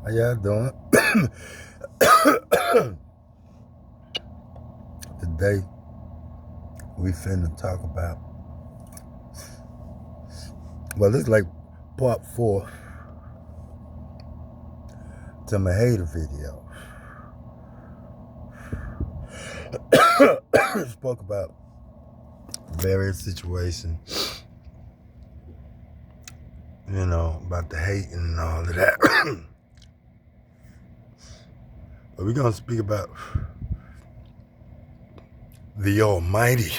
How y'all doing? Today, we finna talk about, well, it's like part 4 to my hater video. Spoke about various situations, about the hating and all of that. But we're gonna speak about the Almighty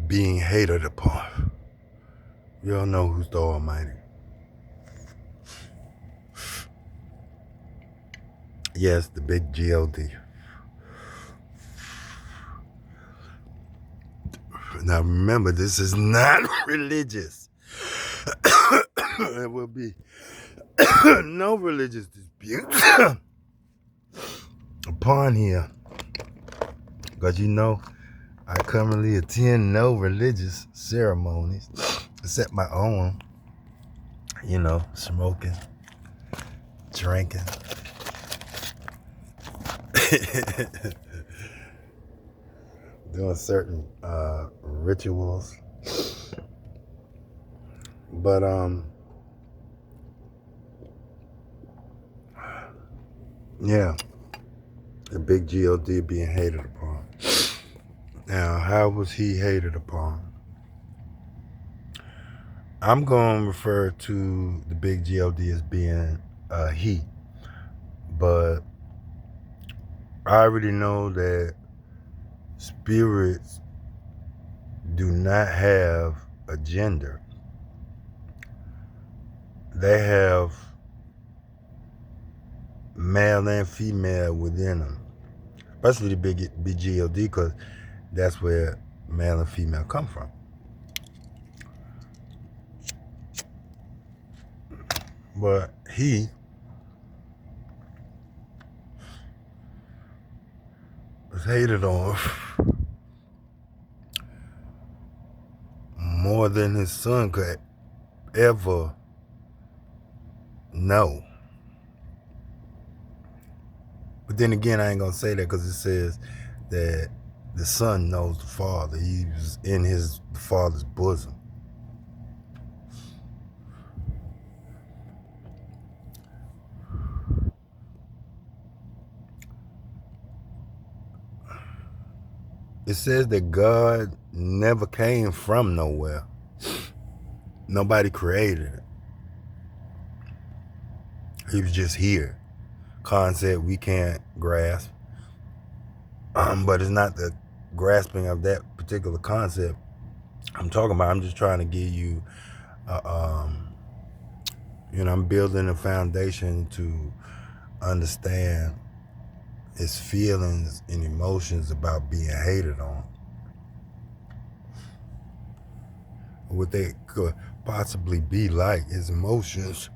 being hated upon. You all know who's the Almighty. Yes, the big God. Now remember, this is not religious. There will be no religious dispute upon here. Because I currently attend no religious ceremonies except my own, smoking, drinking. Doing certain rituals. But yeah, the big God being hated upon. Now, how was he hated upon? I'm going to refer to the big God as being he. But I already know that spirits do not have a gender. They have male and female within them. Especially the big God, because that's where male and female come from. But he was hated on more than his son could ever know. But then again, I ain't gonna say that because it says that the son knows the father. He was in his father's bosom. It says that God never came from nowhere. Nobody created it. He was just here. Concept we can't grasp. But it's not the grasping of that particular concept I'm talking about. I'm just trying to give you, I'm building a foundation to understand his feelings and emotions about being hated on. What they could possibly be like, his emotions.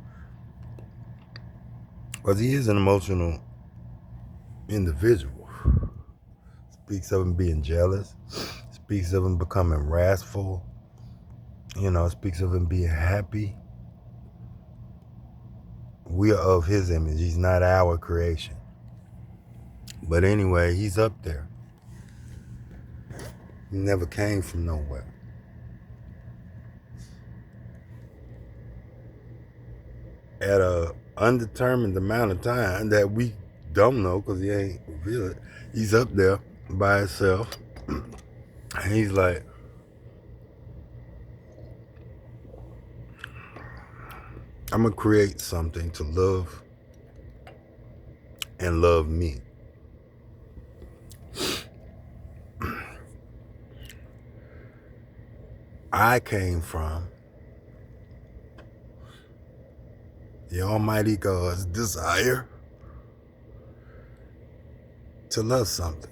Because he is an emotional individual. Speaks of him being jealous. Speaks of him becoming wrathful. Speaks of him being happy. We are of his image. He's not our creation. But anyway, he's up there. He never came from nowhere. At a undetermined amount of time that we don't know, because he ain't revealed it, he's up there by himself. And he's like, I'm going to create something to love and love me. I came from the Almighty God's desire to love something.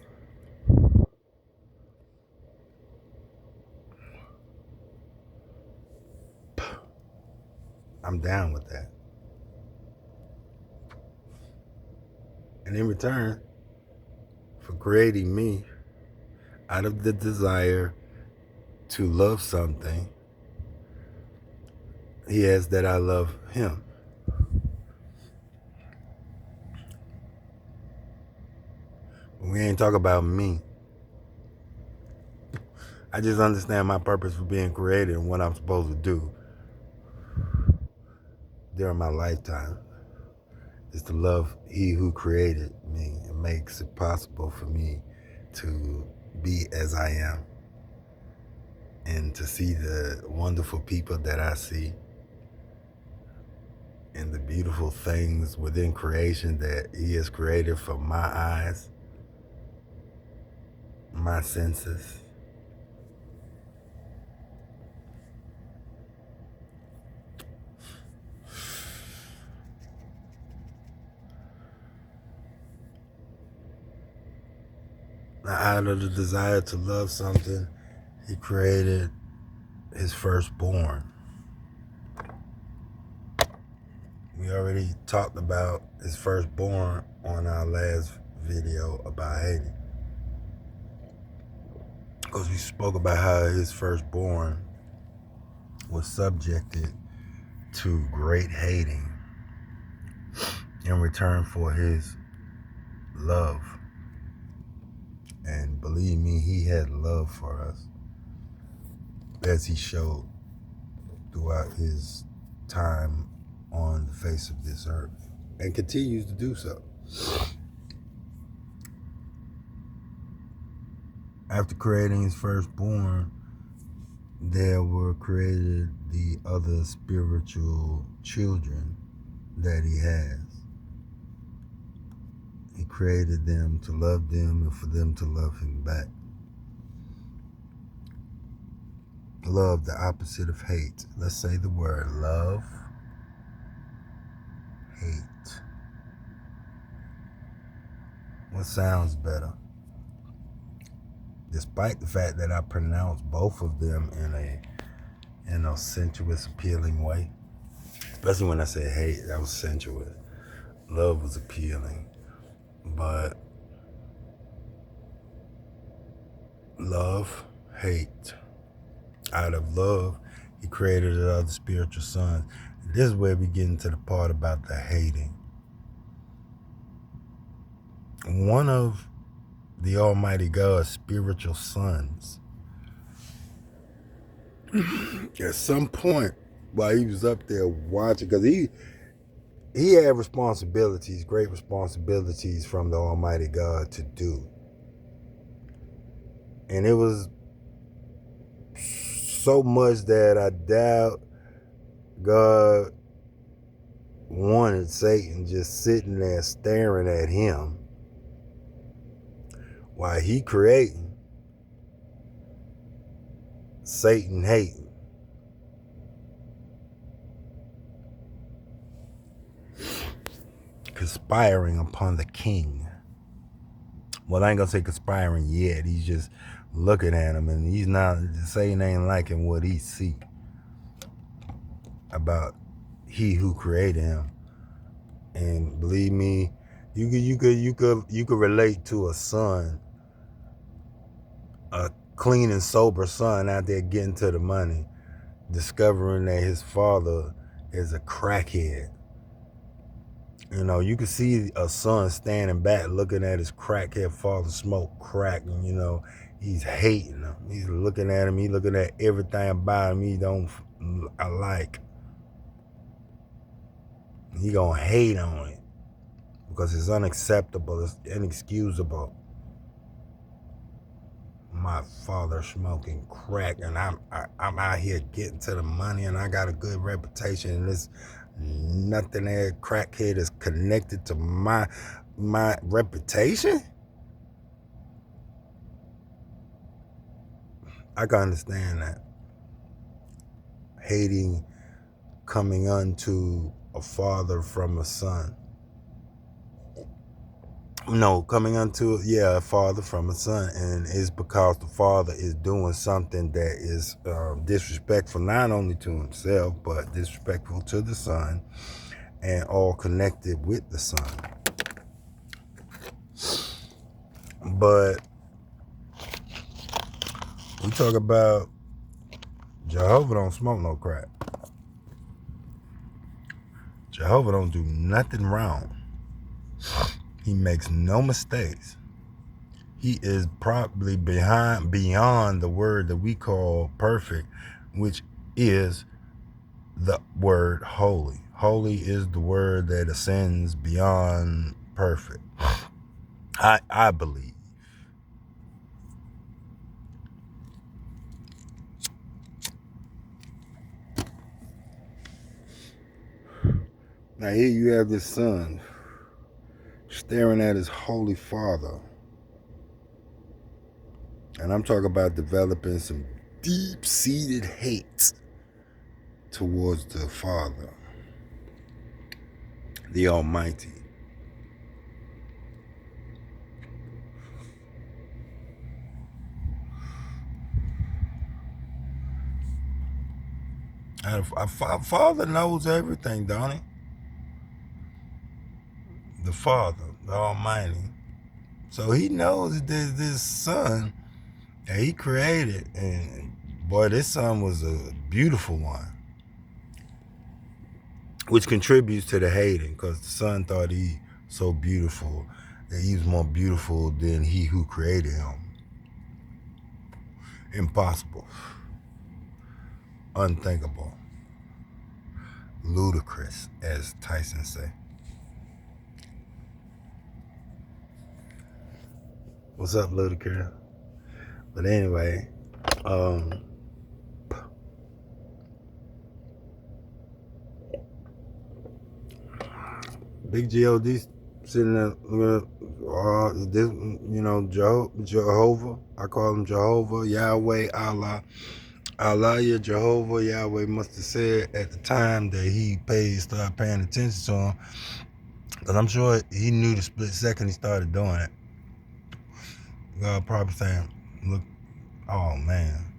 I'm down with that. And in return for creating me out of the desire to love something, he asks that I love him. We ain't talk about me. I just understand my purpose for being created and what I'm supposed to do during my lifetime is to love He who created me and makes it possible for me to be as I am and to see the wonderful people that I see and the beautiful things within creation that He has created for my eyes, my senses. Out of the desire to love something, He created His firstborn. We already talked about His firstborn on our last video about hating. Because we spoke about how His firstborn was subjected to great hating in return for His love. And believe me, He had love for us, as He showed throughout His time on the face of this earth, and continues to do so. After creating His firstborn, there were created the other spiritual children that He has. He created them to love them and for them to love Him back. Love, the opposite of hate. Let's say the word love, hate. What sounds better? Despite the fact that I pronounce both of them in a sensuous, appealing way. Especially when I say hate, that was sensuous. Love was appealing. But love, hate. Out of love, He created the other spiritual sons. This is where we get into the part about the hating. One of the Almighty God's spiritual sons, at some point while He was up there watching, because he had responsibilities, great responsibilities from the Almighty God to do. And it was so much that I doubt God wanted Satan just sitting there staring at Him while He creating, Satan hating. Conspiring upon the king. Well, I ain't gonna say conspiring yet. He's just looking at him, and he's not saying ain't liking what he see about He who created him. And believe me, you could relate to a son, a clean and sober son out there getting to the money, discovering that his father is a crackhead. You know, you can see a son standing back looking at his crackhead father smoke crack, and, you know, he's hating him. He's looking at him. He's looking at everything about him he don't like. He gonna hate on it because it's unacceptable. It's inexcusable. My father smoking crack, and I'm out here getting to the money, and I got a good reputation, and this nothing that crackhead is connected to my reputation. I can understand that. Hating coming unto a father from a son. No, coming unto, a father from a son. And it's because the father is doing something that is disrespectful, not only to himself, but disrespectful to the son, and all connected with the son. But we talk about Jehovah don't smoke no crack. Jehovah don't do nothing wrong. He makes no mistakes. he is probably beyond the word that we call perfect, which is the word holy. Holy is the word that ascends beyond perfect. I believe. Now here you have this son staring at his holy father. And I'm talking about developing some deep-seated hate towards the Father, the Almighty. And a Father knows everything, don't he? The Father, the Almighty. So he knows that there's this son that he created. And boy, this son was a beautiful one. Which contributes to the hating, because the son thought he so beautiful that he was more beautiful than he who created him. Impossible. Unthinkable. Ludicrous, as Tyson say. What's up, Ludicrous? But anyway, Big God sitting there, this, Jehovah. I call him Jehovah, Yahweh, Allah. Allah, Jehovah, Yahweh must have said at the time that he started paying attention to him, because I'm sure he knew the split second he started doing it. God probably saying, look, oh man,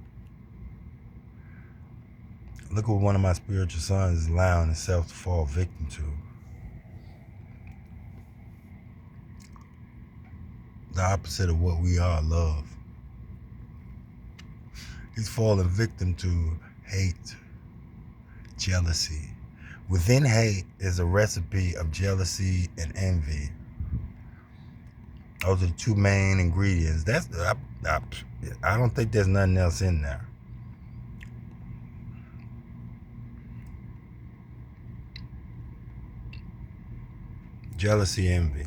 look what one of my spiritual sons is allowing himself to fall victim to. The opposite of what we all love. He's falling victim to hate, jealousy. Within hate is a recipe of jealousy and envy. Those are the two main ingredients. I don't think there's nothing else in there. Jealousy, envy.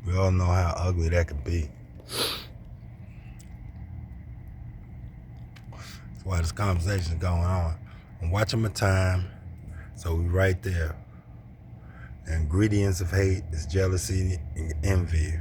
We all know how ugly that could be. That's why this conversation is going on. I'm watching my time, so we right there. The ingredients of hate is jealousy and envy.